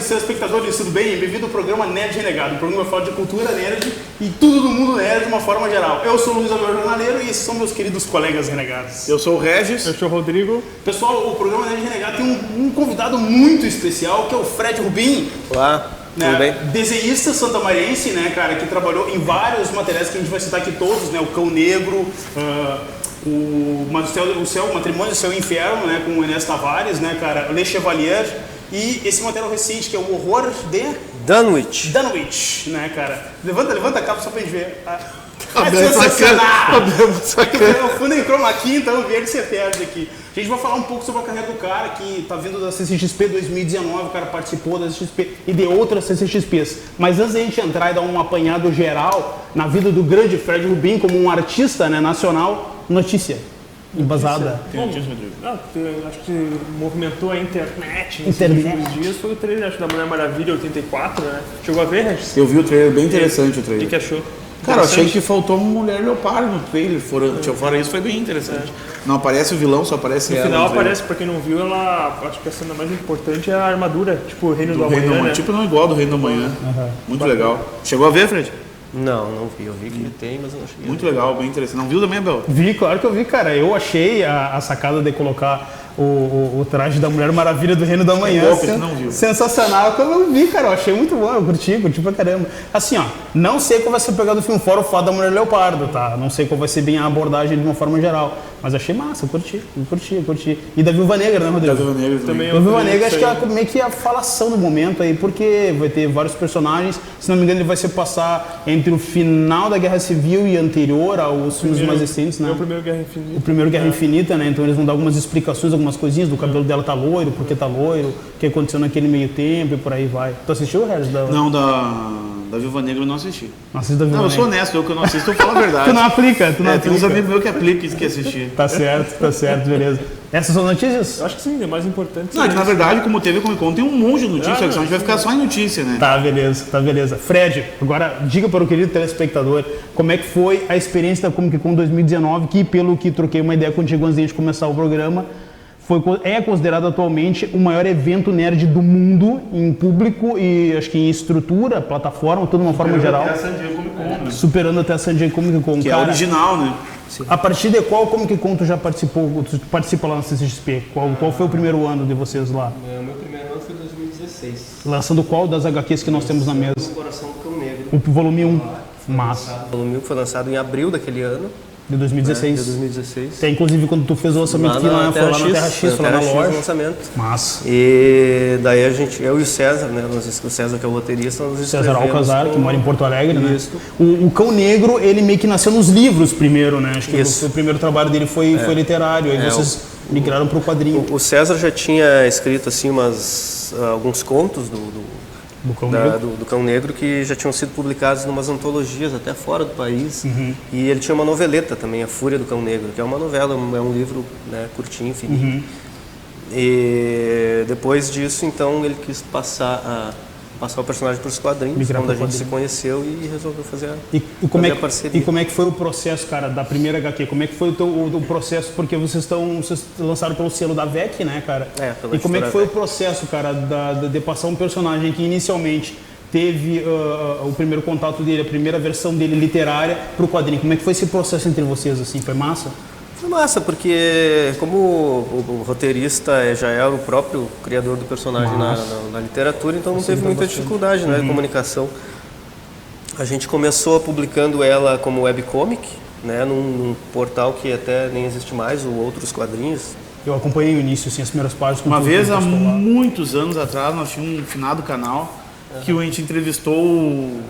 queridos telespectadores, tudo bem? Bem-vindo ao programa Nerd Renegado, um programa que fala de cultura nerd e tudo do mundo nerd de uma forma geral. Eu sou o Luiz Alberto Jornaleiro e esses são meus queridos colegas renegados. Eu sou o Regis. Eu sou o Rodrigo. Pessoal, o programa Nerd Renegado tem um convidado muito especial, que é o Fred Rubin. Olá, né, tudo bem? Desenhista santamariense, né, cara, que trabalhou em vários materiais que a gente vai citar aqui todos, né, o Cão Negro, o Matrimônio do Céu e Inferno, né, com o Enéas Tavares, né, cara, Le Chevalier, e esse material recente que é o Horror de Dunwich, né, cara. Levanta a capa só pra gente ver. Eu fui em chroma key, então eu vi ele se perde aqui. A gente vai falar um pouco sobre a carreira do cara que tá vindo da CCXP 2019, o cara participou da CCXP e de outras CCXPs. Mas antes da gente entrar e dar um apanhado geral na vida do grande Fred Rubin como um artista, né, nacional, notícia embasada. Acho que movimentou a internet nesses últimos dias. Foi o trailer, acho, da Mulher Maravilha 84, né? Chegou a ver, Regis? Eu vi o trailer, bem interessante o O trailer. que achou? Cara, eu achei que faltou uma mulher leopardo no trailer. Fora isso, foi bem interessante. Não aparece o vilão, só aparece No ela. final aparece, pra quem não viu, ela. Acho que a cena mais importante é a armadura, tipo o Reino do Reino Amanhã, né? Tipo, não igual do Reino do Amanhã. Muito legal. Chegou a ver, Fred? Não vi. Eu vi que tem, mas eu não cheguei. Muito legal, bem interessante. Não viu também, Abel? Vi, claro que eu vi, cara. Eu achei a sacada de colocar o traje da Mulher Maravilha do Reino da Manhã não viu. sensacional. Como eu vi, cara, eu achei muito bom, eu curti pra caramba. Assim, ó, não sei qual vai ser pegado do filme, fora o fato da Mulher Leopardo, tá? Não sei qual vai ser bem a abordagem de uma forma geral, mas achei massa, eu curti. E da Viúva Negra, né, Rodrigo? Da Viúva Negra também. A Viúva Negra acho que é meio que a falação do momento aí, porque vai ter vários personagens, se não me engano ele vai se passar entre o final da Guerra Civil e anterior aos filmes mais recentes, né? O primeiro Guerra Infinita. O primeiro Guerra Infinita, né? Então eles vão dar algumas explicações, algumas coisinhas do cabelo dela tá loiro, por que tá loiro, o que aconteceu naquele meio tempo e por aí vai. Tu assistiu, Regis? Não, da Viúva Negra eu não assisti. Não assiste da Viúva Não, eu sou Negra. honesto, eu que eu não assisto, eu falo a verdade. Tu não aplica, tu não aplica. Tem uns amigos meus que aplicam e que assistir. Tá certo, beleza. Essas são notícias? Eu acho que sim, é mais importante. Não, que na verdade, como teve a Comic Con, tem um monte de notícias, senão a gente vai ficar só em notícia, né? Tá, beleza. Fred, agora diga para o querido telespectador como é que foi a experiência da Comic Con 2019, que pelo que troquei uma ideia contigo antes de a gente começar o programa, é considerado atualmente o maior evento nerd do mundo em público e acho que em estrutura, plataforma, toda uma forma geral. Até a San Diego Comic Con, né? Superando até a San Diego Comic Con. Que cara, é original, né? a partir de qual Comic Con tu já participou? Tu participa lá na CCXP? Qual foi o primeiro ano de vocês lá? O meu primeiro ano foi 2016. Lançando qual das HQs que nós temos na mesa? O Coração do Cão Negro. O volume 1. Massa. O volume 1 foi lançado em abril daquele ano. De 2016. De 2016. Até inclusive quando tu fez o lançamento aqui lá, foi lá na Terra X, foi lá na loja. Lançamento. Massa. E daí eu e o César, né? O César que é o roteirista, nós César Alcazar, que mora em Porto Alegre, né? Isso. O Cão Negro, ele meio que nasceu nos livros primeiro, né? Acho que o primeiro trabalho dele foi literário, aí vocês migraram para o quadrinho. O César já tinha escrito assim alguns contos do Cão Negro que já tinham sido publicados em umas antologias até fora do país. E ele tinha uma noveleta também, A Fúria do Cão Negro, que é uma novela, é um livro, né, curtinho, fininho. E depois disso, então, ele quis passar o personagem para os quadrinhos, quando a gente se conheceu e resolveu fazer a parceria. E como é que foi o processo, cara, da primeira HQ? Como é que foi o processo? Porque vocês lançaram pelo selo da VEC, né, cara? E como é que foi o processo, cara, de passar um personagem que inicialmente teve o primeiro contato dele, a primeira versão dele literária para o quadrinho? Como é que foi esse processo entre vocês, assim? Foi massa? Foi massa, porque como o roteirista já era o próprio criador do personagem na literatura, então não teve muita dificuldade, né, de comunicação. A gente começou publicando ela como webcomic, né, num portal que até nem existe mais, ou Outros Quadrinhos. Eu acompanhei o início, assim, as primeiras páginas. Uma vez, há muitos anos atrás, nós tínhamos um finado canal que a gente entrevistou o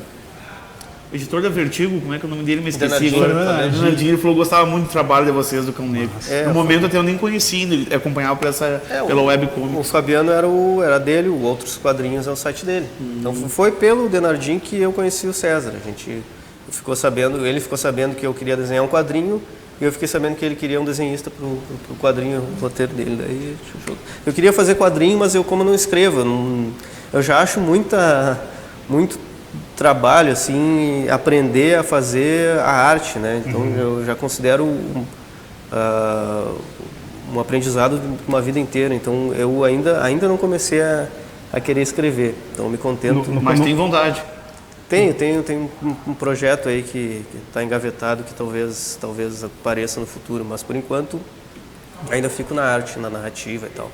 editor da Vertigo, como é que é o nome dele? Me esqueci agora. Ele falou que gostava muito do trabalho de vocês do Cão Negro. No momento até eu nem conheci, ele acompanhava pela webcomic. O Fabiano era dele, o Outros Quadrinhos é o site dele. Então foi pelo Denardim que eu conheci o César. Ele ficou sabendo que eu queria desenhar um quadrinho e eu fiquei sabendo que ele queria um desenhista pro quadrinho, o roteiro dele. Daí, eu queria fazer quadrinho, mas como eu não escrevo, eu já acho muito trabalho, assim, aprender a fazer a arte, né? Então eu já considero um aprendizado de uma vida inteira. Então eu ainda não comecei a a querer escrever. Então, eu me contento. Mas tem vontade. Tenho um projeto aí que está engavetado, que talvez apareça no futuro, mas por enquanto ainda fico na arte, na narrativa e tal.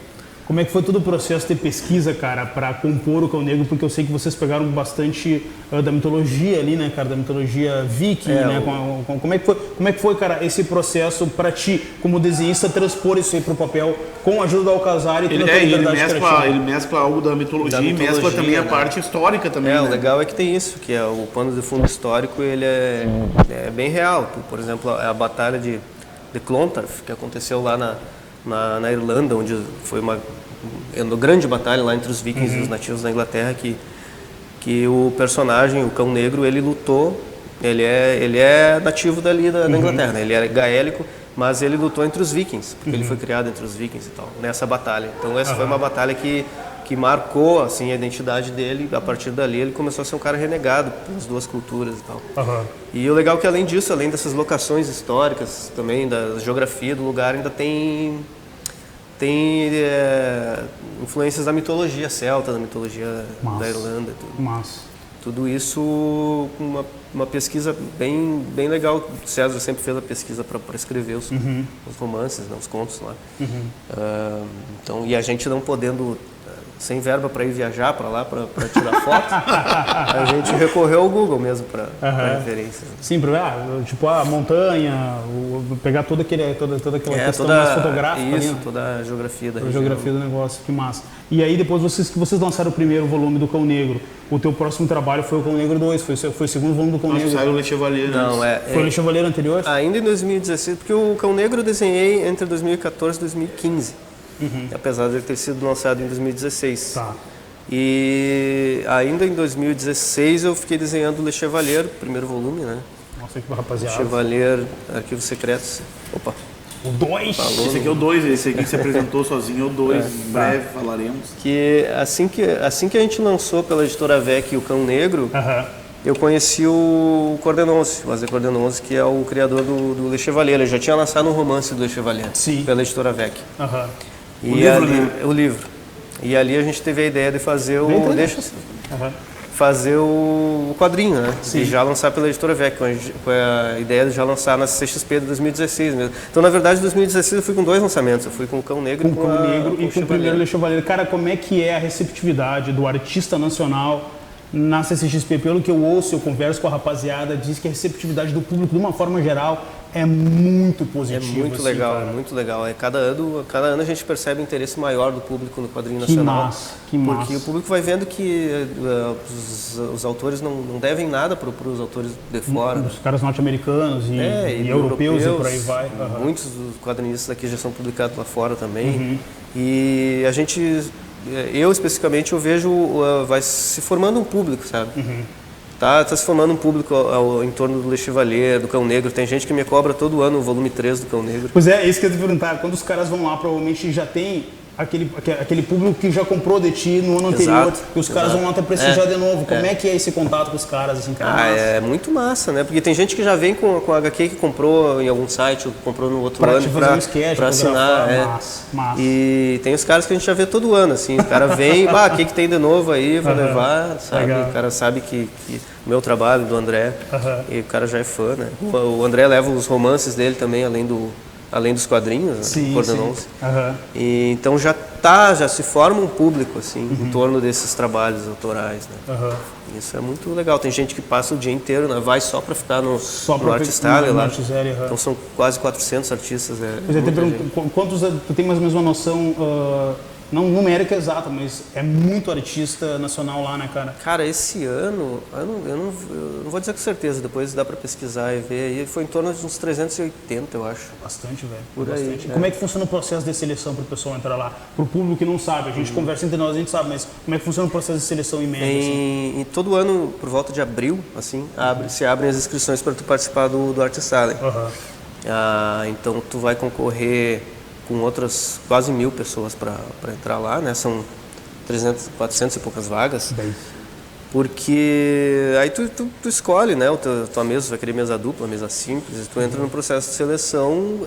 Como é que foi todo o processo de pesquisa, cara, para compor o Cão Negro? Porque eu sei que vocês pegaram bastante da mitologia ali, né, cara, da mitologia viking, né? Como é que foi, cara, esse processo para ti, como desenhista, transpor isso aí pro papel com a ajuda do Alcazar e toda a liberdade ele mescla algo da mitologia e mescla também a parte histórica também. O legal é que tem isso, que é o pano de fundo histórico, ele é bem real. Por exemplo, a batalha de Clontarf, que aconteceu lá na Irlanda, onde foi uma grande batalha lá entre os vikings e os nativos da Inglaterra, que o personagem, o Cão Negro, ele lutou, ele é nativo dali da Inglaterra, né? Ele é gaélico, mas ele lutou entre os vikings, porque ele foi criado entre os vikings e tal, nessa batalha. Então essa foi uma batalha que marcou assim, a identidade dele. A partir dali ele começou a ser um cara renegado pelas duas culturas e tal. E o legal é que além disso, além dessas locações históricas também, da geografia do lugar, ainda tem influências da mitologia celta, da mitologia da Irlanda. Tudo isso com uma pesquisa bem legal. O César sempre fez a pesquisa para escrever os romances, né, os contos lá. Então, e a gente não podendo, sem verba para ir viajar para lá para tirar foto, a gente recorreu ao Google mesmo para referências. Sim, tipo a montanha, pegar toda aquela questão mais fotográfica. Isso, ali, né? toda a geografia da região. A geografia do negócio, que massa. E aí depois vocês lançaram o primeiro volume do Cão Negro. O teu próximo trabalho foi o Cão Negro 2, foi o segundo volume do Cão Negro. Saiu o Le Chevalier. Não, foi o Le Chevalier anterior? Ainda em 2016, porque o Cão Negro eu desenhei entre 2014 e 2015. Apesar de ele ter sido lançado em 2016. Tá. E ainda em 2016 eu fiquei desenhando o Le Chevalier, primeiro volume, né? Nossa, que rapaziada. Chevalier, Arquivos Secretos. Opa! O 2? Esse aqui é o 2, esse aqui que você apresentou sozinho é o 2, em breve falaremos. Que assim que a gente lançou pela editora VEC o Cão Negro, eu conheci o Cordenonce, o Azé Cordenonce, que é o criador do Le Chevalier. Ele já tinha lançado um romance do Le Chevalier, pela editora VEC. O livro. E ali a gente teve a ideia de fazer fazer o quadrinho, né? E já lançar pela editora VEC, com a ideia de já lançar na CXP de 2016 mesmo. Então, na verdade, em 2016 eu fui com 2 lançamentos. Eu fui com o Cão Negro e com o primeiro Le Chevalier. Cara, como é que é a receptividade do artista nacional na CCXP? Pelo que eu ouço, eu converso com a rapaziada, diz que a receptividade do público, de uma forma geral, é muito positiva. É muito legal, cara. Muito legal. Cada ano a gente percebe um interesse maior do público no quadrinho nacional. Que massa. Porque o público vai vendo que os autores não devem nada para os autores de fora. Os caras norte-americanos e europeus e por aí vai. Muitos dos quadrinistas daqui já são publicados lá fora também. E a gente... Eu, especificamente, eu vejo... vai se formando um público, sabe? Tá se formando um público em torno do Le Chevalier, do Cão Negro. Tem gente que me cobra todo ano o volume 3 do Cão Negro. Pois é, isso que eu ia te perguntar. Quando os caras vão lá, provavelmente já tem aquele público que já comprou de ti no ano anterior, e os caras vão lá até prestigiar de novo. Como é que é esse contato com os caras? Assim, cara? É muito massa, né? Porque tem gente que já vem com a HQ que comprou em algum site, ou comprou no outro ano para assinar. Massa. E tem os caras que a gente já vê todo ano, assim. O cara vem, o que tem de novo aí, vou levar, sabe? Legal. O cara sabe que o meu trabalho, do André, e o cara já é fã, né? O André leva os romances dele também, além dos quadrinhos, né? Cordenonce. E então já se forma um público assim em torno desses trabalhos autorais, né? Isso é muito legal. Tem gente que passa o dia inteiro, né? Vai só para ficar no Artist Alley lá. Então são quase 400 artistas. Quantos tu tem mais ou menos uma noção, não numérica exata, mas é muito artista nacional lá, né, cara? Cara, esse ano, eu não vou dizer com certeza, depois dá para pesquisar e ver, e foi em torno de uns 380, eu acho. Bastante, velho. Por aí. Como é que funciona o processo de seleção para o pessoal entrar lá? Para o público que não sabe, a gente conversa entre nós, a gente sabe, mas como é que funciona o processo de seleção em média? Em todo ano, por volta de abril, assim, se abrem as inscrições para tu participar do Artist Alley. Então tu vai concorrer com outras quase 1000 pessoas para entrar lá, né? São 400 e poucas vagas. Porque aí tu escolhe, né, tua mesa, tu vai querer mesa dupla, mesa simples, e tu entra no processo de seleção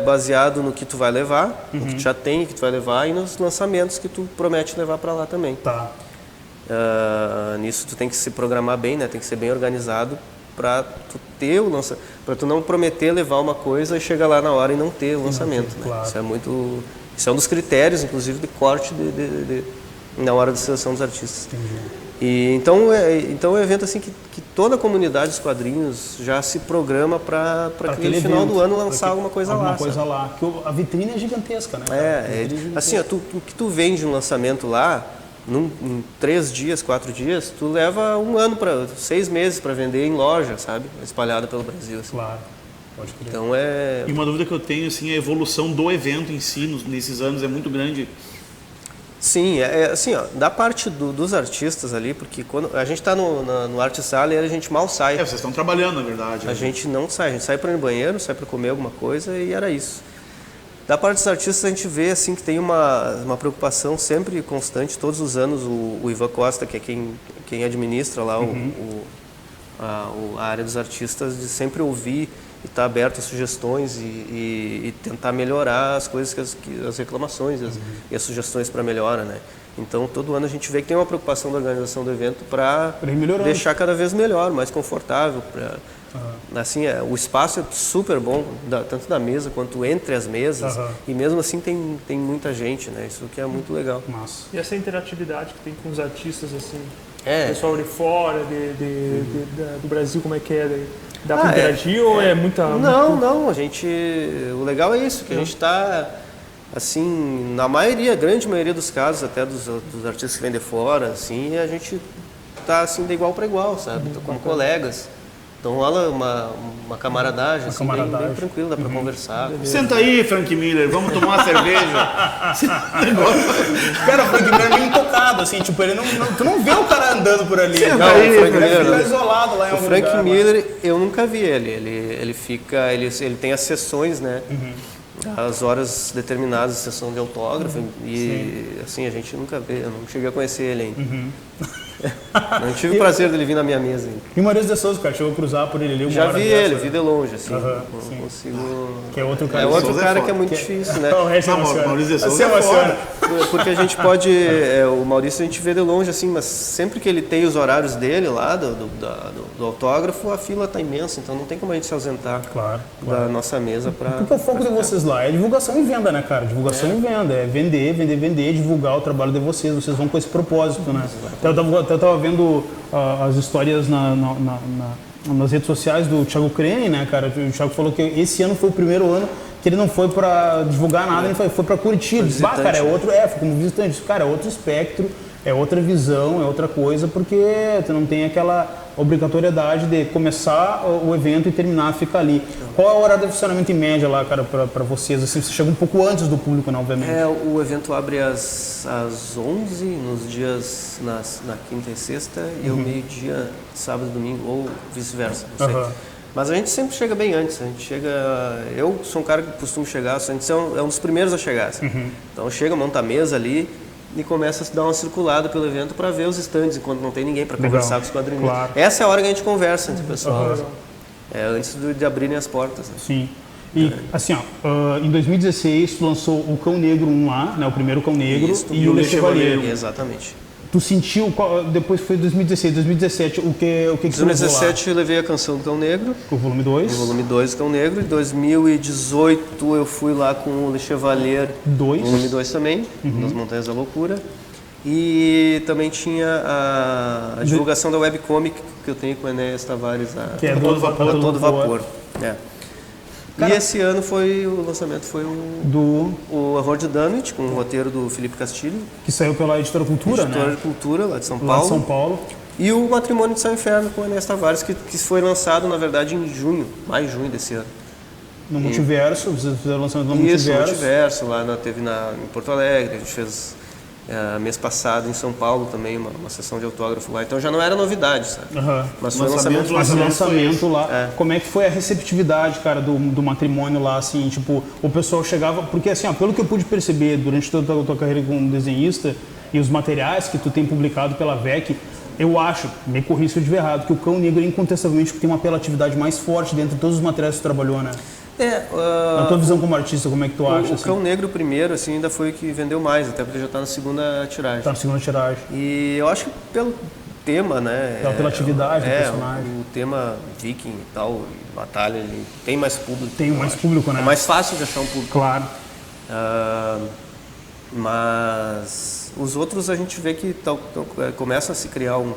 baseado no que tu vai levar, no que tu já tem, que tu vai levar, e nos lançamentos que tu promete levar para lá também. Tá. Nisso tu tem que se programar bem, né, tem que ser bem organizado para tu ter o lançamento, para tu não prometer levar uma coisa e chegar lá na hora e não ter o lançamento, né? Claro. Isso é um dos critérios, inclusive, de corte na hora de seleção dos artistas. Entendi. E então é um evento assim que toda a comunidade dos quadrinhos já se programa para que no final do ano lançar alguma coisa lá. Alguma coisa lá. Porque a vitrine é gigantesca, né? Assim, o que tu vende um lançamento lá, em 3 dias, 4 dias, tu leva 1 ano, 6 meses para vender em loja, sabe? Espalhada pelo Brasil. Assim. Claro. Pode crer. Então E uma dúvida que eu tenho, assim, a evolução do evento em si nesses anos é muito grande. Sim, assim, ó, da parte dos artistas ali, porque quando a gente está no Arte Sala e a gente mal sai. Vocês estão trabalhando, na verdade. A gente não sai, a gente sai para ir no banheiro, sai para comer alguma coisa e era isso. Da parte dos artistas a gente vê assim que tem uma preocupação sempre constante, todos os anos o Ivan Costa, que é quem administra lá a área dos artistas, de sempre ouvir e estar aberto a sugestões e tentar melhorar as coisas, as reclamações e as sugestões para melhora, né? Então, todo ano a gente vê que tem uma preocupação da organização do evento para deixar cada vez melhor, mais confortável. Assim, o espaço é super bom, tanto da mesa quanto entre as mesas, e mesmo assim tem muita gente, né? Isso que é muito legal. Massa. E essa interatividade que tem com os artistas, assim, o pessoal de fora, do Brasil, como é que é? Dá para interagir ou é muita... Não, o legal é isso, que a gente está, assim, na grande maioria dos casos, até dos artistas que vêm de fora, assim, a gente está, assim, de igual para igual, sabe? Como colegas. Então rola uma camaradagem, assim, bem tranquilo, dá para conversar. Senta aí, Frank Miller, vamos tomar uma cerveja. Cara, o Frank Miller é meio intocado, assim, tipo, tu não vê o cara andando por ali. Senta Não, aí, o Frank Miller Miller, fica isolado lá em O algum Frank lugar, Miller, eu nunca vi ele. Ele tem as sessões, né? As horas determinadas de sessão de autógrafo. E assim, a gente nunca vê, eu não cheguei a conhecer ele ainda. Não tive o prazer dele vir na minha mesa ainda. E o Maurício de Souza, cara, chegou a cruzar por ele ali uma Já hora vi dessa, ele, vi de longe, assim. Não sim. consigo. Que é outro cara. É outro Souza cara é que é foda. muito difícil, né? O resto Maurício de Souza se é emociona. Porque a gente pode. O Maurício a gente vê de longe, assim, mas sempre que ele tem os horários dele lá, do autógrafo, a fila tá imensa, então não tem como a gente se ausentar Claro. da nossa mesa para. Porque o foco de vocês lá é divulgação e venda, né, cara? Divulgação e venda. É vender, divulgar o trabalho de vocês. Vocês vão com esse propósito, né? Eu tava vendo as histórias nas redes sociais do Thiago Crene, né, cara? O Thiago falou que esse ano foi o primeiro ano que ele não foi para divulgar nada, ele foi para curtir. Ele disse, cara, foi como visitante. Cara, é outro espectro, é outra visão, é outra coisa, porque tu não tem aquela obrigatoriedade de começar o evento e terminar, ficar ali. Qual é o horário de funcionamento em média lá, cara, para vocês? Assim, você chega um pouco antes do público, né, obviamente. O evento abre às 11 nos dias na quinta e sexta e ao meio-dia, sábado e domingo, ou vice-versa, não sei. Mas a gente sempre chega bem antes, a gente chega... Eu sou um cara que costumo chegar, a gente é um dos primeiros a chegar. Assim. Então chega, monta a mesa ali e começa a se dar uma circulada pelo evento para ver os estandes, enquanto não tem ninguém para conversar com os quadrinhos. Claro. Essa é a hora que a gente conversa entre o pessoal. Antes de abrirem as portas. Né? Sim. E, assim, em 2016, tu lançou o Cão Negro 1 lá, né, o primeiro Cão Negro, e o Le Chevalier. Exatamente. Tu sentiu, depois foi 2016, 2017, o que Em tu 2017 eu levei a Canção do Cão Negro. O volume 2. O volume 2 do Cão Negro. Em 2018 eu fui lá com o Le Chevalier. Volume 2 também, nas Montanhas da Loucura. E também tinha a divulgação da webcomic que eu tenho com o Enéas Tavares. Que é a todo vapor. Cara, e esse ano o lançamento foi o Horror de Dunwich, com o roteiro do Felipe Castilho. Que saiu pela Editora Cultura, Editora né? de Cultura, lá de São Lá Paulo. de São Paulo. E o Matrimônio de Céu e Inferno com o Enéas Tavares, que foi lançado, na verdade, em mais junho desse ano. No Multiverso, vocês fizeram o lançamento no Isso, Multiverso. Multiverso, lá teve em Porto Alegre, a gente fez mês passado em São Paulo também uma sessão de autógrafo lá, então já não era novidade, sabe? Mas foi lançamento Mas o lançamento lá, É. como é que foi a receptividade, cara, do Matrimônio lá, assim, tipo, o pessoal chegava, porque assim, pelo que eu pude perceber durante toda a tua carreira como desenhista e os materiais que tu tem publicado pela VEC, eu acho, me corrija se eu estiver errado, que o Cão Negro incontestavelmente tem uma apelatividade mais forte dentro de todos os materiais que você trabalhou, né? Na tua visão como artista, como é que tu acha? O Cão Negro primeiro, assim, ainda foi o que vendeu mais, até porque já está na segunda tiragem. Tá na segunda tiragem. E eu acho que pelo tema, né? Pela atividade do personagem. O tema viking e tal, batalha, ele tem mais público. Tem mais público, né? É mais fácil de achar um público. Claro. Mas os outros a gente vê que começa a se criar um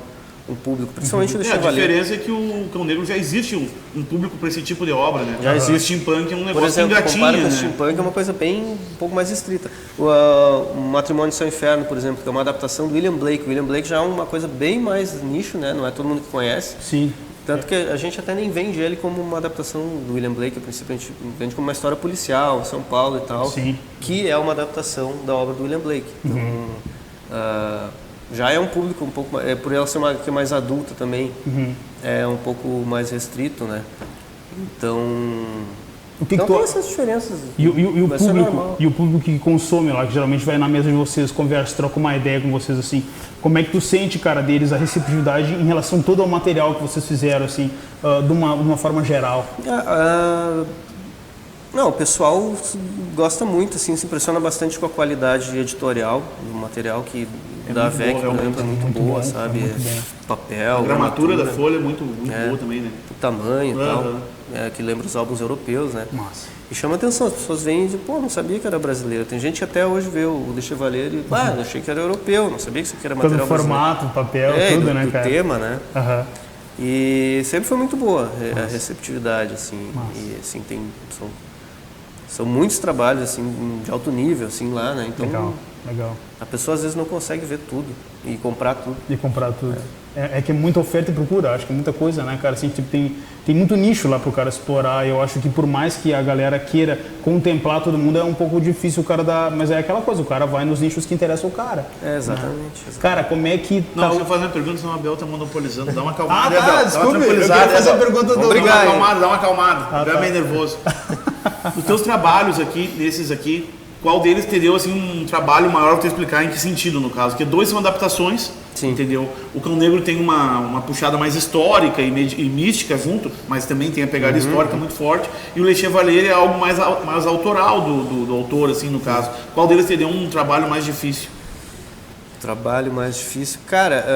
público, principalmente do A Chevalier. diferença é que o Cão Negro já existe um público para esse tipo de obra, né? Já existe. Steampunk é um negócio Por exemplo, engatinho, compara com né? Steampunk é uma coisa um pouco mais restrita. O Matrimônio do Céu e Inferno, por exemplo, que é uma adaptação do William Blake. O William Blake já é uma coisa bem mais nicho, né? Não é todo mundo que conhece. Sim. Tanto que a gente até nem vende ele como uma adaptação do William Blake, a princípio a gente vende como uma história policial, São Paulo e tal, Sim. que é uma adaptação da obra do William Blake. Então, já é um público um pouco, por ela ser mais adulta também, é um pouco mais restrito, né? Então, Tem essas diferenças. E o público que consome lá, que geralmente vai na mesa de vocês, conversa, troca uma ideia com vocês, assim, como é que tu sente, cara, deles, a receptividade em relação todo ao material que vocês fizeram, assim, de uma forma geral? Não, o pessoal gosta muito, assim, se impressiona bastante com a qualidade editorial do material, que da VEC, por exemplo, é muito boa, sabe? Papel, a gramatura da folha é muito boa também, né? O tamanho e tal, que lembra os álbuns europeus, né? Massa. E chama atenção, as pessoas vêm e dizem, pô, não sabia que era brasileiro. Tem gente que até hoje vê o Le Chevalier e, eu achei que era europeu, não sabia que isso aqui era material brasileiro. Todo formato, papel, tudo, né, cara? O tema, né? E sempre foi muito boa a receptividade, assim. E, assim, são muitos trabalhos, assim, de alto nível, assim, lá, né? Então, legal. A pessoa às vezes não consegue ver tudo e comprar tudo. É que é muita oferta e procura, acho que é muita coisa, né, cara? Assim, tipo, tem muito nicho lá pro cara explorar. Eu acho que por mais que a galera queira contemplar todo mundo, é um pouco difícil o cara dar. Mas é aquela coisa, o cara vai nos nichos que interessam o cara. Exatamente. Cara, como é que. Não, deixa eu fazer uma pergunta, senão a Abel tá monopolizando. Dá uma acalmada. Desculpa, eu quero fazer a pergunta do. Dá uma acalmada. Já é meio nervoso. Os teus trabalhos aqui, nesses aqui, qual deles teria assim, um trabalho maior para te explicar em que sentido, no caso? Porque dois são adaptações, entendeu? O Cão Negro tem uma puxada mais histórica e mística junto, mas também tem a pegada histórica muito forte. E o Le Chevalier é algo mais autoral do autor, assim, no caso. Qual deles teria um trabalho mais difícil? Trabalho mais difícil? Cara,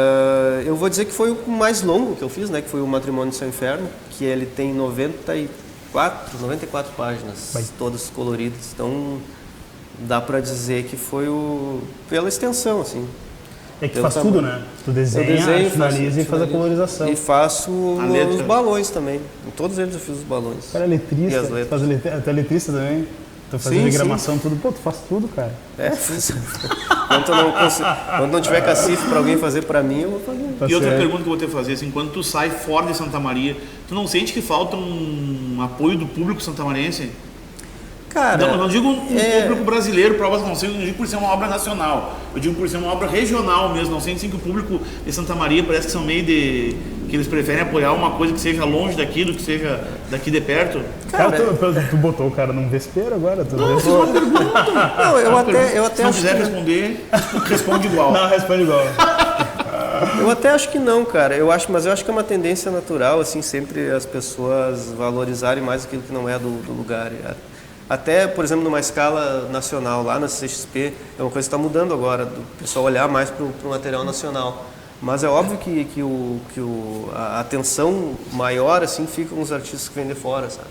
eu vou dizer que foi o mais longo que eu fiz, né? Que foi o Matrimônio do Céu e Inferno, que ele tem 94 páginas, todas coloridas. Então, dá pra dizer que foi pela extensão, assim. É que faz tudo, né? Tu desenha, finaliza e faz a colorização. E faço os balões também. Em todos eles eu fiz os balões. Cara, é letrista. Tu é letrista também? Tu faz diagramação, tudo. Pô, tu faz tudo, cara. Quando não tiver cacife pra alguém fazer pra mim, eu vou fazer. E outra pergunta que eu vou ter que fazer, assim, quando tu sai fora de Santa Maria, tu não sente que falta um apoio do público santamariense? Cara, não digo um público brasileiro, não digo por ser uma obra nacional, eu digo por ser uma obra regional mesmo. Não sei assim que o público de Santa Maria parece que são meio que eles preferem apoiar uma coisa que seja longe daqui do que seja daqui de perto. Cara, tu botou o cara num vespeiro agora? Não, fiz uma pergunta. Não, eu até se não quiser responder, responde igual. Não, responde igual. Eu até acho que não, cara. Mas eu acho que é uma tendência natural, assim, sempre as pessoas valorizarem mais aquilo que não é do lugar. Até, por exemplo, numa escala nacional, lá na CXP, é uma coisa que está mudando agora, do pessoal olhar mais para o material nacional. Mas é óbvio que a atenção maior, assim, fica com os artistas que vêm de fora, sabe?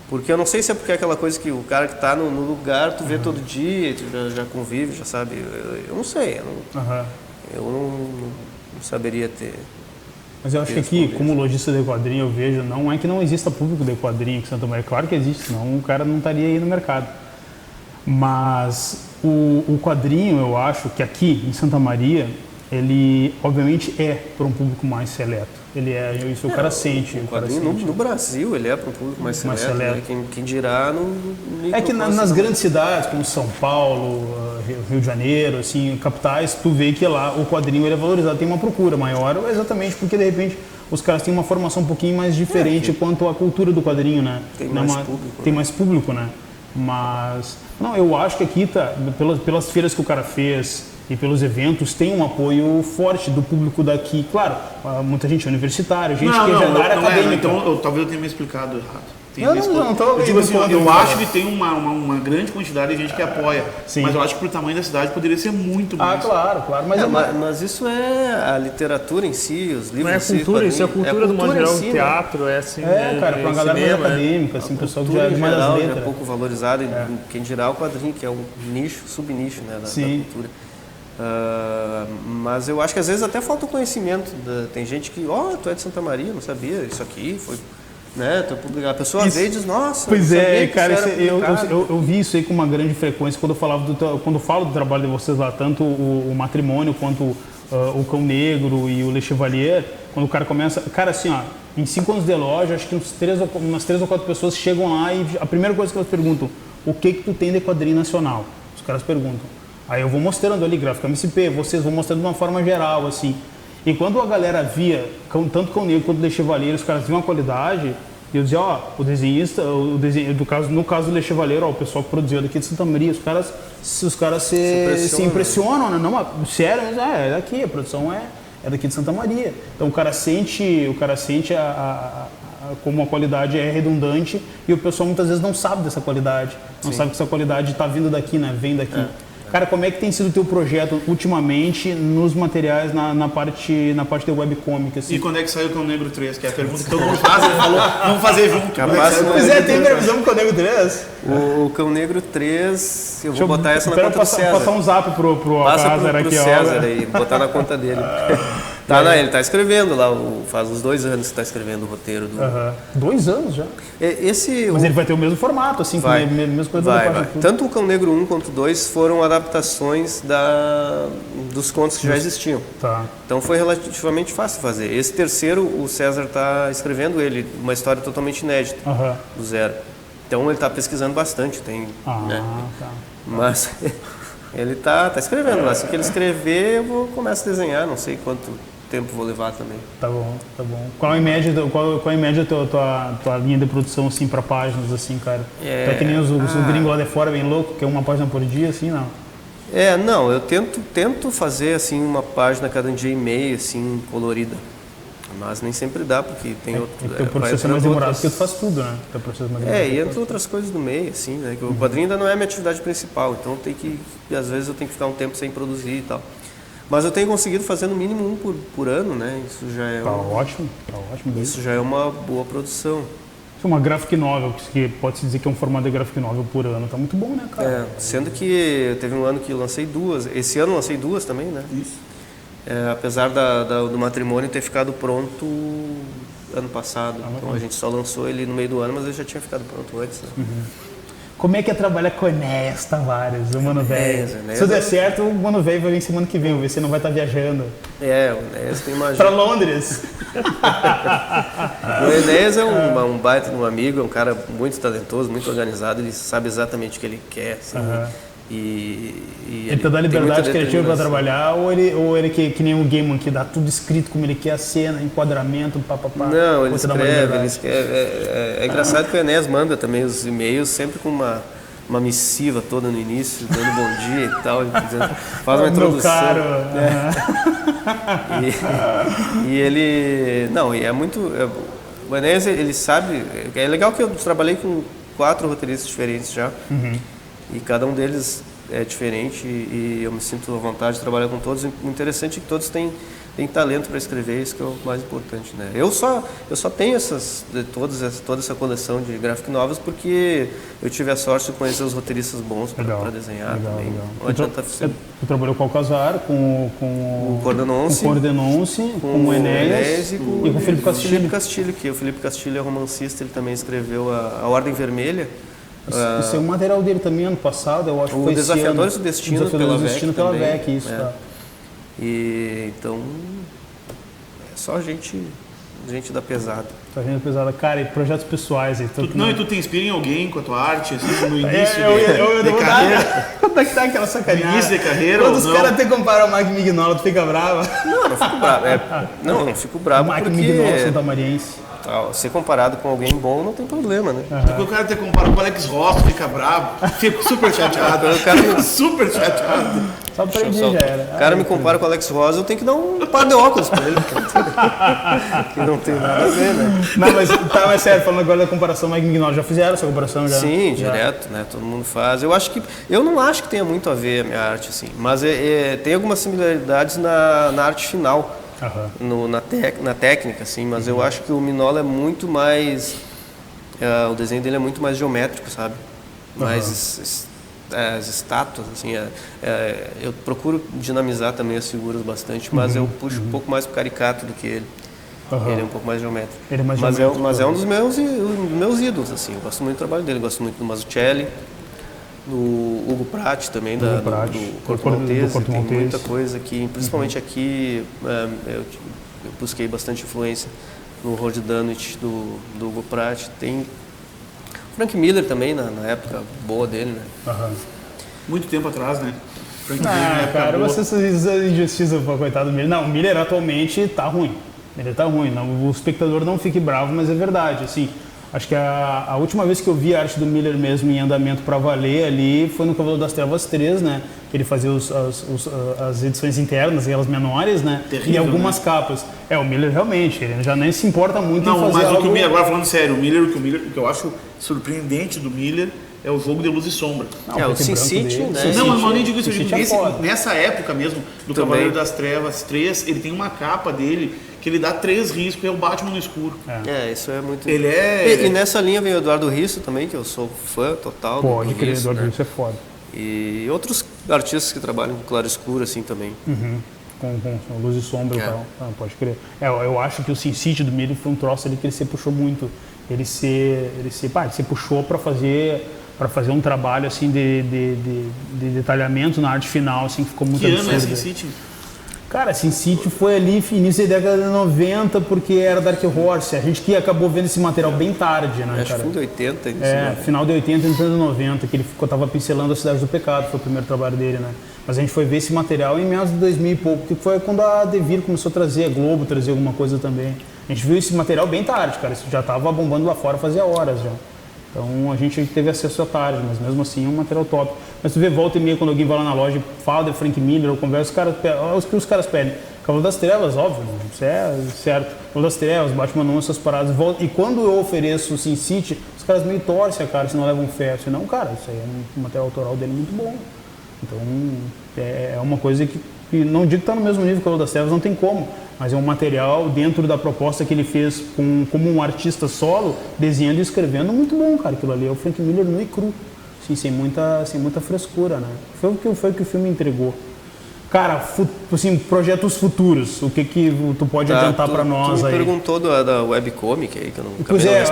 Porque eu não sei se é porque é aquela coisa que o cara que está no lugar, tu vê todo dia, tu já convive, já sabe. Eu não sei, eu não saberia ter... Mas eu acho que aqui, como lojista de quadrinho, eu vejo, não é que não exista público de quadrinho em Santa Maria. Claro que existe, senão o cara não estaria aí no mercado. Mas o quadrinho, eu acho que aqui em Santa Maria, ele obviamente é para um público mais seleto. Ele isso o cara sente. O quadrinho no Brasil, ele é para um público mais seleto. Né? Quem dirá no É que nas grandes cidades, como São Paulo, Rio de Janeiro, assim, capitais, tu vê que lá o quadrinho ele é valorizado, tem uma procura maior, exatamente porque de repente os caras têm uma formação um pouquinho mais diferente quanto à cultura do quadrinho, né? Tem mais público. Tem mais público, né? Mas, não, eu acho que aqui, pelas feiras que o cara fez e pelos eventos, tem um apoio forte do público daqui. Claro, muita gente universitária, gente que já é da área acadêmica. Então, talvez eu tenha me explicado errado. Eu digo assim, eu acho que tem uma grande quantidade de gente que apoia, Sim. mas eu acho que pro tamanho da cidade poderia ser muito mais. Claro. Mas isso é a literatura em si, os livros não é em si. Cultura, isso é a cultura do modo geral, si, teatro, é assim. Cara, pra uma galera mais acadêmica, assim, pessoal que já é mais das geral, letras. é pouco valorizado, quem dirá o quadrinho, que é um nicho, subnicho, né, da cultura. Mas eu acho que às vezes até falta o conhecimento. Tem gente que, tu é de Santa Maria, não sabia, isso aqui foi... Né, a pessoa vê e diz, nossa, pois cara, eu vi isso aí com uma grande frequência quando eu falo do trabalho de vocês lá, tanto o Matrimônio quanto o Cão Negro e o Le Chevalier, quando o cara começa, cara, assim, ó, em 5 anos de loja, acho que umas 3 ou 4 pessoas chegam lá e a primeira coisa que elas perguntam, o que tu tem de quadrinho nacional? Os caras perguntam. Aí eu vou mostrando ali, gráfico MSP, vocês vão mostrando de uma forma geral, assim. E quando a galera via, tanto Cão Negro quanto o Le Chevalier, os caras viam a qualidade, e eu dizia, o desenhista, no caso do Le Chevalier, o pessoal que produziu daqui de Santa Maria, os caras se impressionam, né? Não, sério, é daqui, a produção é daqui de Santa Maria. Então o cara sente como a qualidade é redundante e o pessoal muitas vezes não sabe dessa qualidade, não sabe que essa qualidade está vindo daqui, né? Vem daqui. Cara, como é que tem sido o teu projeto ultimamente nos materiais, na parte de webcomic? Assim? E quando é que saiu o Cão Negro 3? Que é a pergunta que todo mundo faz, ele falou, vamos fazer junto. Pois tem previsão do Cão Negro 3? O Cão Negro 3, eu vou botar essa na conta do César. Passar um zap pro César aqui, César aí, botar na conta dele. Ele tá escrevendo lá, faz uns 2 anos que está escrevendo o roteiro do... 2 anos já? Mas ele vai ter o mesmo formato, assim, vai. Com a mesma coisa vai. Tanto o Cão Negro 1 quanto o 2 foram adaptações dos contos que já existiam. Tá. Então foi relativamente fácil fazer. Esse terceiro, o César está escrevendo uma história totalmente inédita, do zero. Então ele está pesquisando bastante, né? Tá. Mas ele tá escrevendo lá. Assim que ele escrever, eu começo a desenhar, não sei quanto tempo vou levar também. Tá bom. Qual é em média a tua linha de produção, assim, para páginas, assim, cara? É que nem os gringos lá de fora, bem louco, que é uma página por dia, assim, não? Não, eu tento fazer, assim, uma página cada dia e meio, assim, colorida. Mas nem sempre dá, porque tem outro... O processo é mais demorado porque tu faz tudo, né? E entra outras coisas no meio, assim, né? Que o quadrinho ainda não é a minha atividade principal, então às vezes eu tenho que ficar um tempo sem produzir e tal. Mas eu tenho conseguido fazer no mínimo um por ano, né? Isso já é ótimo. Isso já é uma boa produção. Uma graphic novel, que pode-se dizer que é um formato de graphic novel por ano, tá muito bom, né, cara? Sendo que teve um ano que eu lancei 2, esse ano eu lancei 2 também, né? Isso. Apesar do Matrimônio ter ficado pronto ano passado, então a gente só lançou ele no meio do ano, mas ele já tinha ficado pronto antes, né? Como é que é trabalhar com o Enéas Tavares, o Mano Velho? Se der certo, o Mano Velho vai vir semana que vem, vamos ver se não vai estar viajando. O Enéas tem uma... Para Londres. O Enéas é um baita de um amigo, é um cara muito talentoso, muito organizado, ele sabe exatamente o que ele quer, assim, ele tá dando liberdade criativa para trabalhar ou ele que nem o Gaiman, que dá tudo escrito como ele quer a cena, enquadramento, papapá? Não, ele escreve. É engraçado que o Enéas manda também os e-mails sempre com uma missiva toda no início, dando bom dia e tal, faz uma introdução. Meu caro. E ele... Não, e é muito... O Enéas, ele sabe... É legal que eu trabalhei com 4 roteiristas diferentes já. E cada um deles é diferente e eu me sinto à vontade de trabalhar com todos. O interessante é que todos têm talento para escrever, isso que é o mais importante, né? Eu só tenho toda essa coleção de graphic novels porque eu tive a sorte de conhecer os roteiristas bons para desenhar também. Tu trabalhou com o Alcazar, com o Cordenonce, com o Enéas e com o Felipe Castilho. Que o Felipe Castilho é romancista, ele também escreveu a Ordem Vermelha. Isso é um material dele também ano passado, eu acho que foi Desafiadores do Destino pela VEC, isso, tá. E então é só gente gente da pesada. Tá vendo pesada? Cara, e projetos pessoais aí. E tu te inspira em alguém com a tua arte, assim, no início de carreira? Quanto é que tá aquela sacaneada? No início de carreira Quando ou os não? caras te comparam ao Mike Mignola, tu fica brava? Não, não fico bravo. Não fico bravo Mike porque... Mignola, santamariense. Ser comparado com alguém bom não tem problema, né? Porque o cara te compara com o Alex Ross, fica bravo, fica super chateado. O cara fica super chateado. Só aprendi, já era. O cara me compara com o Alex Ross, eu tenho que dar um par de óculos pra ele. Que não tem nada a ver, né? Não, mas sério, falando agora da comparação Mike Mignola, já fizeram essa comparação? Já? Sim, já. direto, né? Todo mundo faz. Eu não acho que tenha muito a ver a minha arte, assim, mas tem algumas similaridades na arte final. Na técnica, assim, mas eu acho que o Mignola é muito mais... o desenho dele é muito mais geométrico, sabe? Mais as estátuas, assim. Eu procuro dinamizar também as figuras bastante, mas eu puxo um pouco mais pro caricato do que ele. Ele é um pouco mais geométrico. Ele é mais mas geométrico, é um dos meus ídolos, assim. Eu gosto muito do trabalho dele, gosto muito do Mazzucchelli, do Hugo Pratt também, do Corto Maltese. Tem muita coisa aqui, principalmente aqui eu busquei bastante influência no Road Dunwich do Hugo Pratt. Tem Frank Miller também, na época boa dele, né? Muito tempo atrás, né? Frank Miller, cara, vocês injustiça pro coitado do Miller. Não, o Miller atualmente tá ruim. Ele tá ruim. Não, o espectador não fique bravo, mas é verdade, assim. Acho que a última vez que eu vi a arte do Miller mesmo em andamento para valer ali foi no Cavaleiro das Trevas 3, né? Que ele fazia as edições internas, aquelas menores, né? Terrível, e algumas capas. O Miller realmente, ele já nem se importa muito em fazer mas algo... o que o Miller, agora falando sério, o que eu acho surpreendente do Miller é o jogo de luz e sombra. O Sin City, né? Não, eu nem digo isso, eu digo nessa época mesmo, do Cavaleiro das Trevas 3, ele tem uma capa dele que ele dá 3 riscos, é o Batman no escuro. Isso é muito... E nessa linha vem o Eduardo Risso também, que eu sou fã total. Pode crer, Eduardo Risso é foda. E outros artistas que trabalham com claro escuro, assim, também. Com luz e sombra e tal. Pode crer. Eu acho que o Sin City do Miller foi um troço ali que ele se puxou muito. Ele se puxou para fazer um trabalho assim de detalhamento na arte final, assim, que ficou muito absurdo. Que ano é Sin City? Cara, Sin City foi ali início da década de 90, porque era Dark Horse. A gente que acabou vendo esse material bem tarde, né, acho cara? Fim de 80. Final de 80 e início de 90, que ele tava pincelando a Cidade do Pecado, foi o primeiro trabalho dele, né? Mas a gente foi ver esse material em meados de 2000 e pouco, que foi quando a Devir começou a trazer, a Globo trazer alguma coisa também. A gente viu esse material bem tarde, cara. Isso já tava bombando lá fora fazia horas já. Então a gente teve acesso à tarde, mas mesmo assim é um material top. Mas tu vê, volta e meia, quando alguém vai lá na loja e fala de Frank Miller, ou conversa, os caras pedem. Cavaleiro das Trevas, óbvio, isso é certo. Cavaleiro das Trevas, Batman não, essas paradas. E quando eu ofereço o Sin City, os caras meio torcem a cara, se não levam fé. Senão, cara, isso aí é um material autoral dele muito bom. Então é uma coisa que não digo que está no mesmo nível que o Cavaleiro das Trevas, não tem como. Mas é um material dentro da proposta que ele fez como um artista solo, desenhando e escrevendo, muito bom, cara. Aquilo ali é o Frank Miller nu e cru, assim, sem muita frescura, né? Foi o que o filme entregou. Cara, assim, projetos futuros, o que tu pode adiantar para nós tu aí? Tu perguntou da webcomic aí, que eu não Pois é,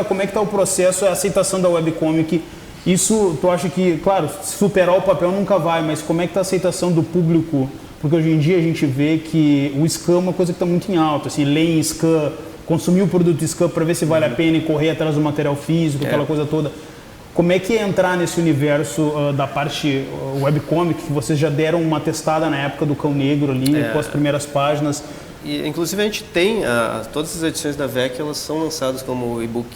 como é que tá o processo, a aceitação da webcomic? Isso, tu acha que, claro, superar o papel nunca vai, mas como é que tá a aceitação do público? Porque hoje em dia a gente vê que o scan é uma coisa que está muito em alta, assim, ler em scan, consumir o produto scan para ver se vale a pena e correr atrás do material físico, aquela coisa toda. Como é que é entrar nesse universo da parte webcomic, que vocês já deram uma testada na época do Cão Negro ali, com as primeiras páginas? E, inclusive a gente tem, todas as edições da VEC, elas são lançadas como e-book.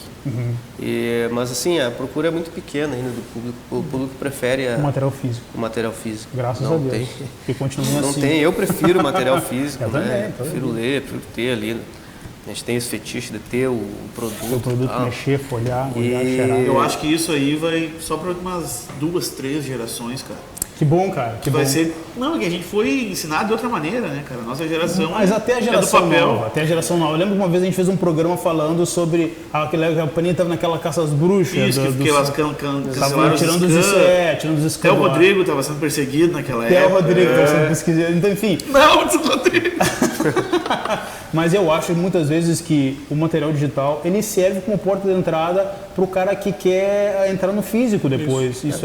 Mas assim, a procura é muito pequena ainda do público. O público prefere o material físico. O material físico. Graças a Deus. Tem. E continua não assim. Tem, eu prefiro o material físico. Eu também. Prefiro ler, prefiro ter ali. A gente tem esse fetiche de ter o produto. O produto mexer, folhar, cheirar. Eu acho que isso aí vai só para umas 2, 3 gerações, cara. Que bom, cara. Que vai bom. Ser... Não, que a gente foi ensinado de outra maneira, né, cara? Nossa geração. Mas até a geração é do papel. nova. Até a geração nova. Eu lembro que uma vez a gente fez um programa falando sobre a Paninha estava naquela caça às bruxas. Isso, que elas cancelaram tirando os scans. Até o Rodrigo estava sendo perseguido naquela época. Até o Rodrigo estava sendo perseguido. Então, enfim. Não, o Rodrigo. Mas eu acho muitas vezes que o material digital ele serve como porta de entrada para o cara que quer entrar no físico depois. Isso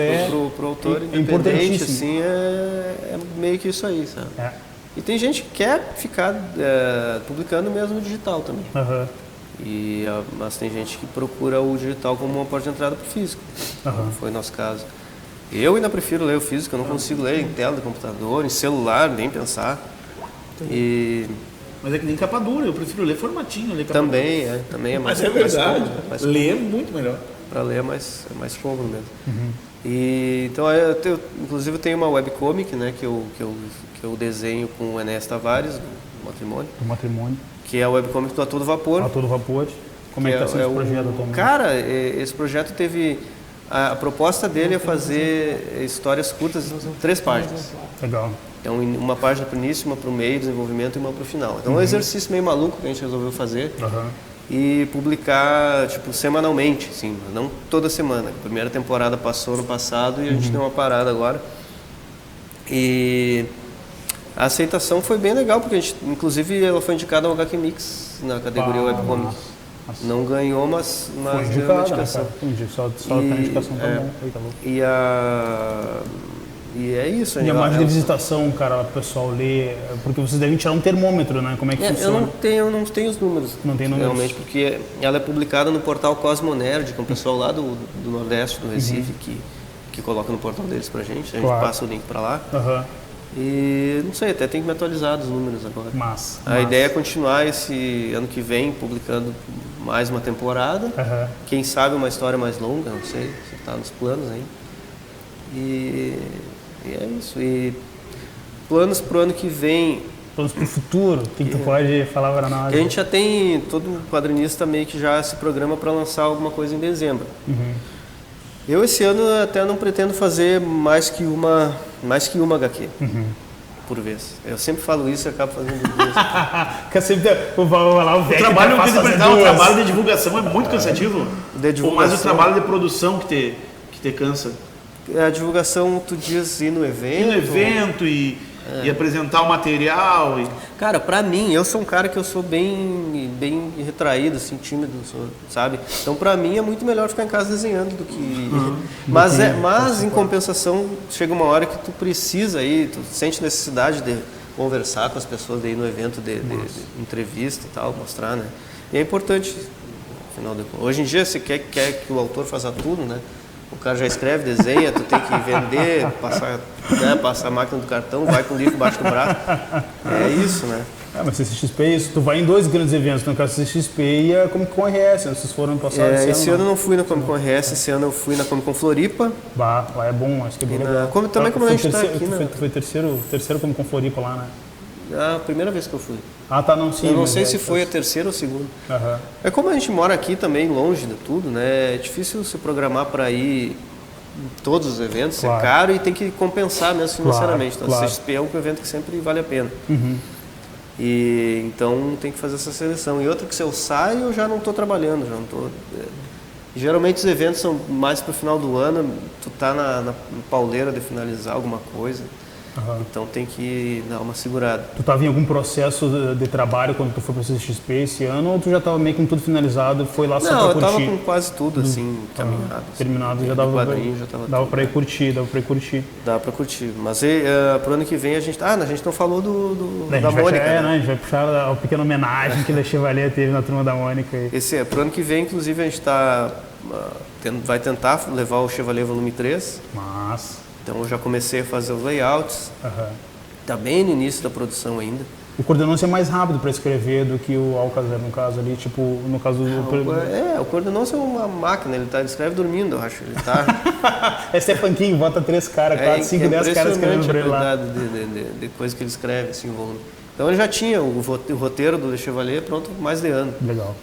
pro autor independente, assim, é meio que isso aí, sabe? E tem gente que quer ficar publicando mesmo no digital também. Mas tem gente que procura o digital como uma porta de entrada para o físico. Foi o nosso caso. Eu ainda prefiro ler o físico, eu não consigo ler em tela de computador, em celular, nem pensar. Mas é que nem capa dura, eu prefiro ler formatinho. Ler capa também é mais. Mas é verdade, ler é muito melhor. Para ler é mais cômodo mesmo. Então, inclusive eu tenho uma webcomic, né, que eu desenho com o Enéas Tavares, do Matrimônio. Que é a webcomic do A Todo Vapor. A Todo Vapor. Como é que está sendo esse projeto atualmente? Cara, esse projeto teve... A proposta dele é fazer histórias curtas em 3 páginas. Legal. Então, uma página para o início, uma para o meio, desenvolvimento e uma para o final. Então, é um exercício meio maluco que a gente resolveu fazer. E publicar, tipo, semanalmente, assim, não toda semana. A primeira temporada passou no passado e a gente deu uma parada agora. E a aceitação foi bem legal, porque a gente, inclusive, ela foi indicada ao HQ Mix na categoria Webcomics. Não ganhou, mas deu uma indicação. Só tem indicação também. E é isso. E a margem de visitação, cara, o pessoal lê, porque vocês devem tirar um termômetro, né? Como é que funciona? Eu não tenho os números. Não tem números. Realmente, porque ela é publicada no portal Cosmo Nerd, com o pessoal lá do Nordeste, do Recife, que coloca no portal deles pra gente. A gente passa o link pra lá. E não sei, até tem que me atualizar dos números agora. A ideia é continuar esse ano que vem publicando mais uma temporada. Quem sabe uma história mais longa, não sei, se está nos planos aí. E é isso. E planos para o ano que vem. Planos para o futuro? O que tu pode falar para nós? A gente já tem, todo quadrinista meio que já se programa para lançar alguma coisa em dezembro. Eu esse ano até não pretendo fazer mais que uma HQ por vez. Eu sempre falo isso e acabo fazendo o trabalho de divulgação é muito cansativo? Ou mais o trabalho de produção que te cansa? A divulgação, tu diz ir no evento. E apresentar o material. Cara, pra mim, eu sou um cara que eu sou bem retraído, assim, tímido, sabe? Então, pra mim, é muito melhor ficar em casa desenhando do que... Mas em compensação, chega uma hora que tu precisa ir, tu sente necessidade de conversar com as pessoas, de ir no evento de entrevista e tal, mostrar, né? E é importante, afinal de contas. Hoje em dia, você quer que o autor faça tudo, né? O cara já escreve, desenha, tu tem que vender, passar a máquina do cartão, vai com o livro embaixo do braço. É isso, né? Mas CCXP é isso. Tu vai em 2 grandes eventos, no caso CCXP e a Comic Con RS, vocês foram no passado esse ano eu não fui na Comic Con RS, esse ano eu fui na Comic Con Floripa. Lá é bom, acho que é bem legal. Também como a gente está aqui, né? Foi terceiro Comic Con Floripa lá, né? A primeira vez que eu fui. Sim. Eu não sei se foi a terceira ou a segunda. É como a gente mora aqui também, longe de tudo, né? É difícil se programar para ir em todos os eventos, é caro e tem que compensar mesmo financeiramente. Então, a CXP é um evento que sempre vale a pena. E então tem que fazer essa seleção. E outra que se eu saio, eu já não estou trabalhando, já não estou. Geralmente os eventos são mais para o final do ano, tu tá na pauleira de finalizar alguma coisa. Então tem que dar uma segurada. Tu estava em algum processo de trabalho quando tu foi para o CXP esse ano ou tu já estava meio com tudo finalizado, foi lá só para curtir? Não, eu estava com quase tudo assim, caminhado. Terminado, já dava para ir curtir, Dava para curtir, mas pro ano que vem a gente não falou da Mônica. A gente vai puxar a pequena homenagem que a Chevalier teve na Turma da Mônica. Pro ano que vem, inclusive, a gente vai tentar levar o Chevalier Volume 3. Então eu já comecei a fazer os layouts, está bem no início da produção ainda. O Coordenância é mais rápido para escrever do que o Alcazar, no caso ali, tipo, no caso do... o Coordenância é uma máquina, ele escreve dormindo, eu acho. Ele tá... é Stephen King, bota 3 caras, 4, 5, 10 caras escrevendo para ele lá. De coisa que ele escreve, assim, o volume. Então ele já tinha o roteiro do Le Chevalier pronto mais de ano. Legal.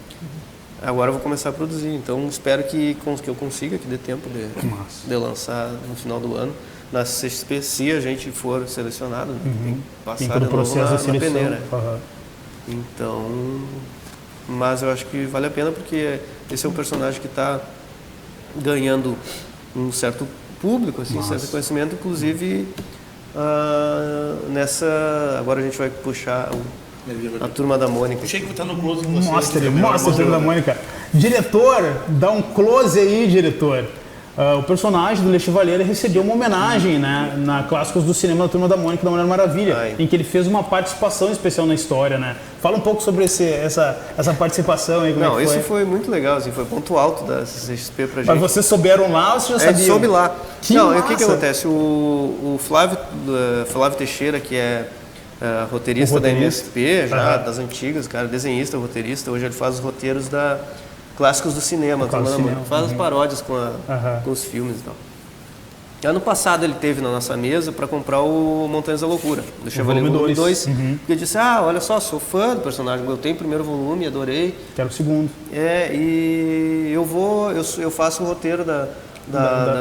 Agora eu vou começar a produzir, então espero que eu consiga, que dê tempo de lançar no final do ano. Na CXP, se a gente for selecionado, tem que passar de novo na peneira. Então, mas eu acho que vale a pena porque esse é um personagem que está ganhando um certo público, assim, certo reconhecimento, inclusive agora a gente vai puxar a Turma da Mônica. Achei que tá no close com você. Mostra a Turma da Mônica. Diretor, dá um close aí, diretor. o personagem do Le Chevalier recebeu uma homenagem, né, na Clássicos do Cinema da Turma da Mônica da Mulher Maravilha, em que ele fez uma participação especial na história, né? Fala um pouco sobre essa participação aí, como é que foi? Isso foi muito legal, assim, foi ponto alto da CCXP pra gente. Mas vocês souberam lá ou você já sabia? Soube lá. O que acontece? O Flávio Teixeira, que é roteirista da MSP, já das antigas, cara, desenhista, roteirista, hoje ele faz os roteiros da Clássicos do Cinema, faz as paródias com os filmes e tal. Ano passado ele teve na nossa mesa para comprar o Montanhas da Loucura, do Chevalier volume 2. Porque ele disse, olha só, sou fã do personagem, eu tenho o primeiro volume, adorei. Quero o segundo. E eu faço o roteiro da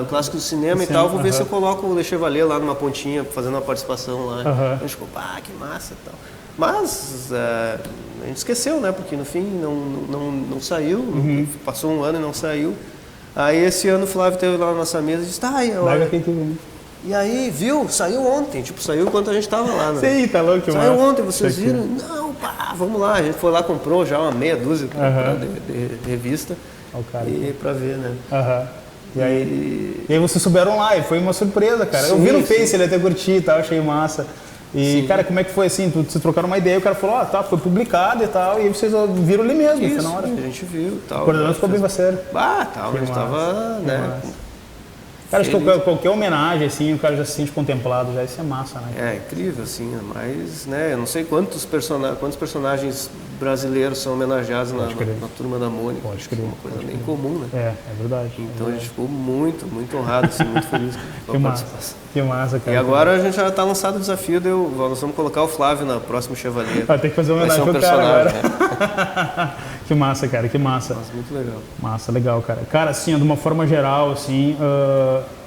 Clássico do Cinema e tal, vou ver se eu coloco o Le Chevalier lá numa pontinha, fazendo uma participação lá. A gente ficou, que massa e tal. Mas a gente esqueceu, né? Porque no fim não saiu, passou um ano e não saiu. Aí esse ano o Flávio teve lá na nossa mesa e disse, e aí, viu? Saiu ontem, saiu enquanto a gente tava lá, né? Sim, tá louco. Saiu ontem, vocês viram? Não, vamos lá. A gente foi lá, comprou já uma meia dúzia de revista pra ver, né? E aí vocês souberam lá, e foi uma surpresa, cara. Eu vi no Face, ele até curti e tal, achei massa. E, cara, como é que foi assim? Vocês trocaram uma ideia, o cara falou, foi publicado e tal, e aí vocês viram ali mesmo, foi na hora. A gente viu e tal. O coordenador ficou bem parceiro. A gente tava, né? Cara, acho que qualquer homenagem, assim, o cara já se sente contemplado, já isso é massa, né? É incrível, assim, mas, né, eu não sei quantos personagens brasileiros são homenageados na Turma da Mônica. Pode crer. É uma coisa bem comum, né? É verdade. Então a gente ficou muito honrado, assim, muito feliz com a participação. Que massa, cara. E agora a gente já está lançado o desafio, nós vamos colocar o Flávio na próxima Chevalier. Tem que fazer uma homenagem pro cara agora. Que massa, cara, que massa. Nossa, muito legal. Massa, legal, cara. Cara, assim, de uma forma geral, assim,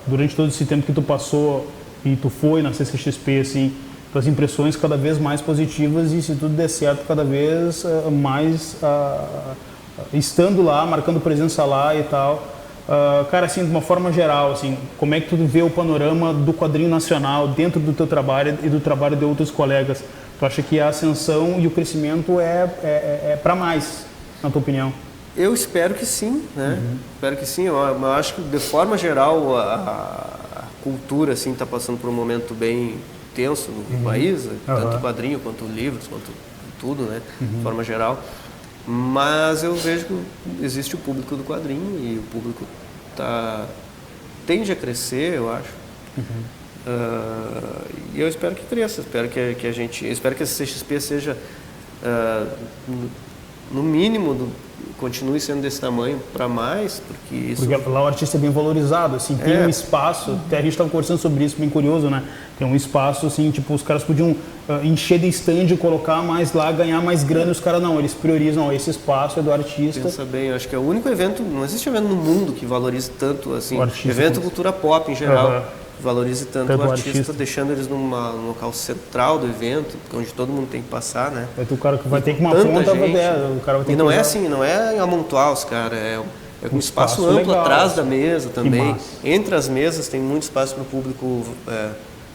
durante todo esse tempo que tu passou e tu foi na CCXP, assim, tuas impressões cada vez mais positivas e se tudo der certo, cada vez mais estando lá, marcando presença lá e tal. Cara, assim, de uma forma geral, assim, como é que tu vê o panorama do quadrinho nacional dentro do teu trabalho e do trabalho de outros colegas? Tu acha que a ascensão e o crescimento é para mais, na tua opinião? Eu espero que sim, né? Espero que sim. Eu acho que, de forma geral, a cultura, assim, está passando por um momento bem tenso no país, tanto o quadrinho quanto livros, quanto tudo, né? De forma geral. Mas eu vejo que existe o público do quadrinho e o público tende a crescer, eu acho. E eu espero que cresça, espero que a CCXP seja, no mínimo, continue sendo desse tamanho para mais, porque lá o artista é bem valorizado, assim, tem um espaço, até a gente estava conversando sobre isso, bem curioso, né? Tem um espaço, assim, tipo, os caras podiam encher de stand, colocar mais lá, ganhar mais grana, e os caras não, eles priorizam, esse espaço é do artista. Pensa bem, eu acho que é o único evento, não existe evento no mundo que valorize tanto, assim, evento cultura pop em geral, valorize tanto o artista, deixando eles num local central do evento, onde todo mundo tem que passar, né? O cara que vai ter que uma ponta, o cara vai ter e não é assim, não é amontoar os caras, é um espaço amplo legal, atrás da mesa também. Entre as mesas tem muito espaço para o público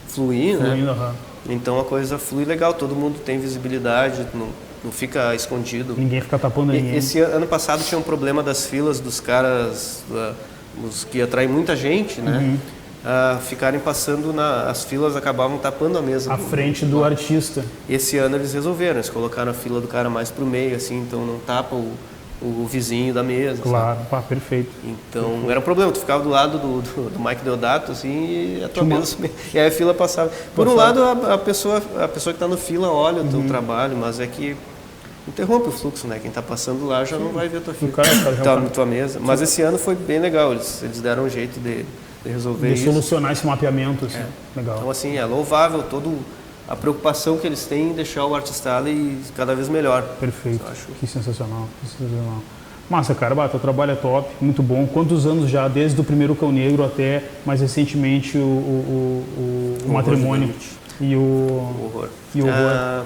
fluir, né? Então a coisa flui legal, todo mundo tem visibilidade, não fica escondido. Ninguém fica tapando ninguém. Esse ano passado tinha um problema das filas dos caras, os que atraem muita gente, né? Ficarem passando, as filas acabavam tapando a mesa. À frente do artista. Esse ano eles resolveram, eles colocaram a fila do cara mais pro meio, assim, então não tapa o vizinho da mesa. Claro, perfeito. Então era um problema, tu ficava do lado do Mike Deodato, assim, e a tua mesa, e aí a fila passava. Por um lado, a pessoa que está no fila olha o teu trabalho, mas é que interrompe o fluxo, né? Quem está passando lá já não vai ver a tua fila, tua mesa. Mas esse ano foi bem legal, eles deram um jeito de resolver isso. De solucionar esse mapeamento, assim. Legal. Então, assim, é louvável toda a preocupação que eles têm em deixar o Artist Alley cada vez melhor. Perfeito. Que sensacional. Massa, cara. Teu trabalho é top, muito bom. Quantos anos já, desde o primeiro Cão Negro até, mais recentemente, o Matrimônio? E o Horror.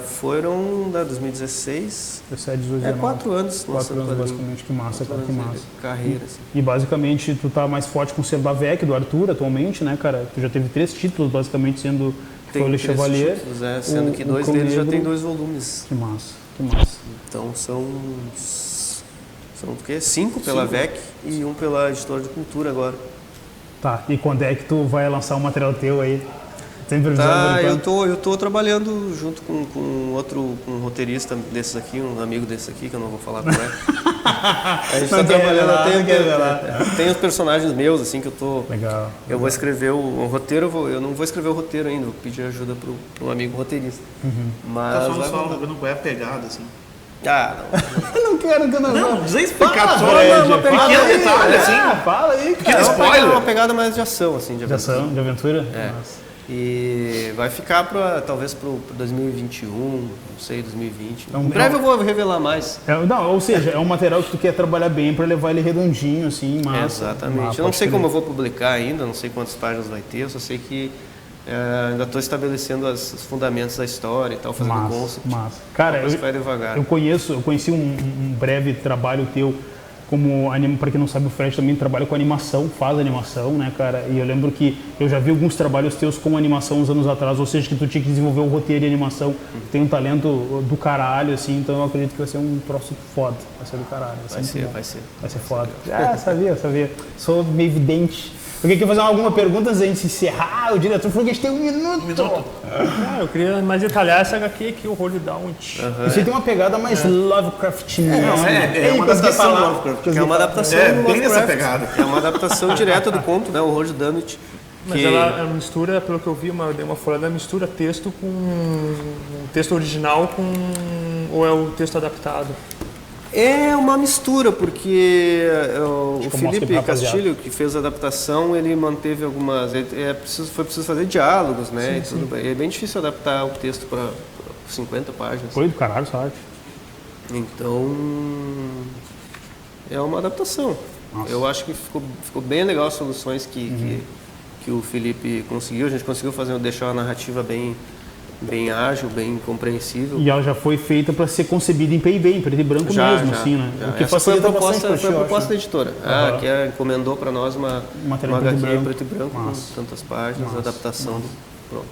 Foram 2016. 17, 18, 19. 4 anos. 4 anos, basicamente. Que massa, cara, que massa. Carreira, assim. E basicamente tu tá mais forte com o selo da VEC, do Arthur, atualmente, né, cara? Tu já teve 3 títulos, basicamente, sendo foi o Le Chevalier. Títulos, sendo que 2 deles já tem 2 volumes. Que massa, que massa. Então são o quê? 5 pela VEC e 1 pela Editora de Cultura agora. Tá, e quando é que tu vai lançar um material teu aí? Tem previsão? Tá, eu tô trabalhando junto com um roteirista desses aqui, um amigo desses aqui, que eu não vou falar qual é. A gente tá trabalhando, tem os personagens meus, assim, que eu tô... Legal. Eu vou escrever o roteiro, eu não vou escrever o roteiro ainda, vou pedir ajuda para um amigo roteirista. Mas... Tá só jogando qual é a pegada, assim. Ah, não. Não quero que eu não precisa explicar, só uma pequeno detalhe, assim. Fala aí, cara. Spoiler. Uma pegada mais de ação, assim. De ação, de aventura? É. Nossa. E vai ficar talvez para 2021, não sei, 2020. Em breve eu vou revelar mais. Ou seja, é um material que tu quer trabalhar bem para levar ele redondinho, assim, massa. Exatamente. Eu não sei como eu vou publicar ainda, não sei quantas páginas vai ter, eu só sei que ainda estou estabelecendo os fundamentos da história e tal, fazendo concept. Massa. Cara, vai devagar. Eu conheci um breve trabalho teu como para quem não sabe, o Fred também trabalha com animação, faz animação, né, cara? E eu lembro que eu já vi alguns trabalhos teus com animação uns anos atrás, ou seja, que tu tinha que desenvolver o roteiro e animação. Tem um talento do caralho, assim, então eu acredito que vai ser um troço foda. Vai ser do caralho. Vai ser. Vai ser foda. Sabia. Sou meio vidente. Eu queria fazer alguma pergunta antes de gente encerrar. O diretor falou que a gente tem um minuto. Eu queria mais detalhar essa HQ aqui, o Hold Down. Isso aí tem uma pegada mais Lovecraftiana. É uma adaptação do Lovecraft. É uma adaptação do Lovecraft. Bem nessa pegada. É uma adaptação direta do conto, né? O Hold Down. Mas ela mistura, pelo que eu vi, dei uma folhada, mistura texto com... o texto original com... ou é o texto adaptado? É uma mistura, porque o Felipe Castilho, que fez a adaptação, ele manteve algumas... foi preciso fazer diálogos, né? Sim. É bem difícil adaptar o texto para 50 páginas. Foi do caralho, sabe? Então, é uma adaptação. Nossa. Eu acho que ficou bem legal as soluções que o Felipe conseguiu. A gente conseguiu deixar a narrativa bem ágil, bem compreensível. E ela já foi feita para ser concebida em PIB, em preto e branco mesmo, assim, né? O que foi a proposta da editora, que encomendou para nós uma HQ em preto e branco, com tantas páginas, adaptação. Pronto.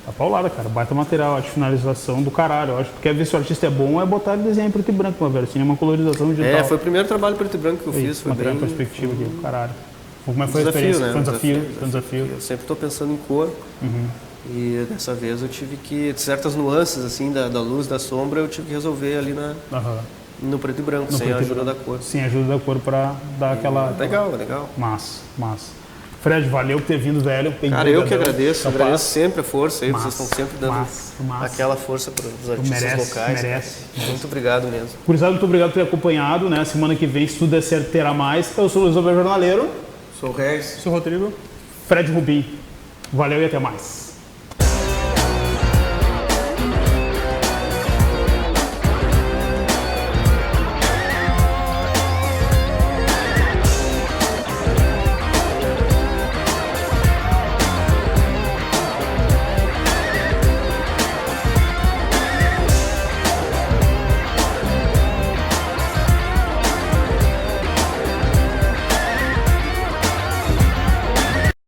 Tá paulada, cara. Baita material, acho, finalização do caralho. Eu acho que quer ver se o artista é bom, é botar ele desenho em preto e branco, uma velho. Assim, uma colorização digital. Foi o primeiro trabalho preto e branco que eu fiz. Foi bem... perspectiva aqui, caralho. Como é que foi a experiência? Né? Foi um desafio. Eu sempre estou pensando em cor. E dessa vez eu tive que, certas nuances assim da luz, da sombra, eu tive que resolver ali no preto e branco, sem a ajuda da cor. Sem a ajuda da cor para dar aquela... Legal. Massa. Fred, valeu por ter vindo, velho. Cara, eu que agradeço. Agradeço sempre a força aí, vocês estão sempre dando aquela força para os artistas locais. Merece. Muito obrigado mesmo. Gurizada, muito obrigado por ter acompanhado, né? Semana que vem, se tudo der certo, terá mais. Eu sou o Luiz Alberto Jornaleiro. Sou o Reis. Sou o Rodrigo. Fred Rubim. Valeu e até mais.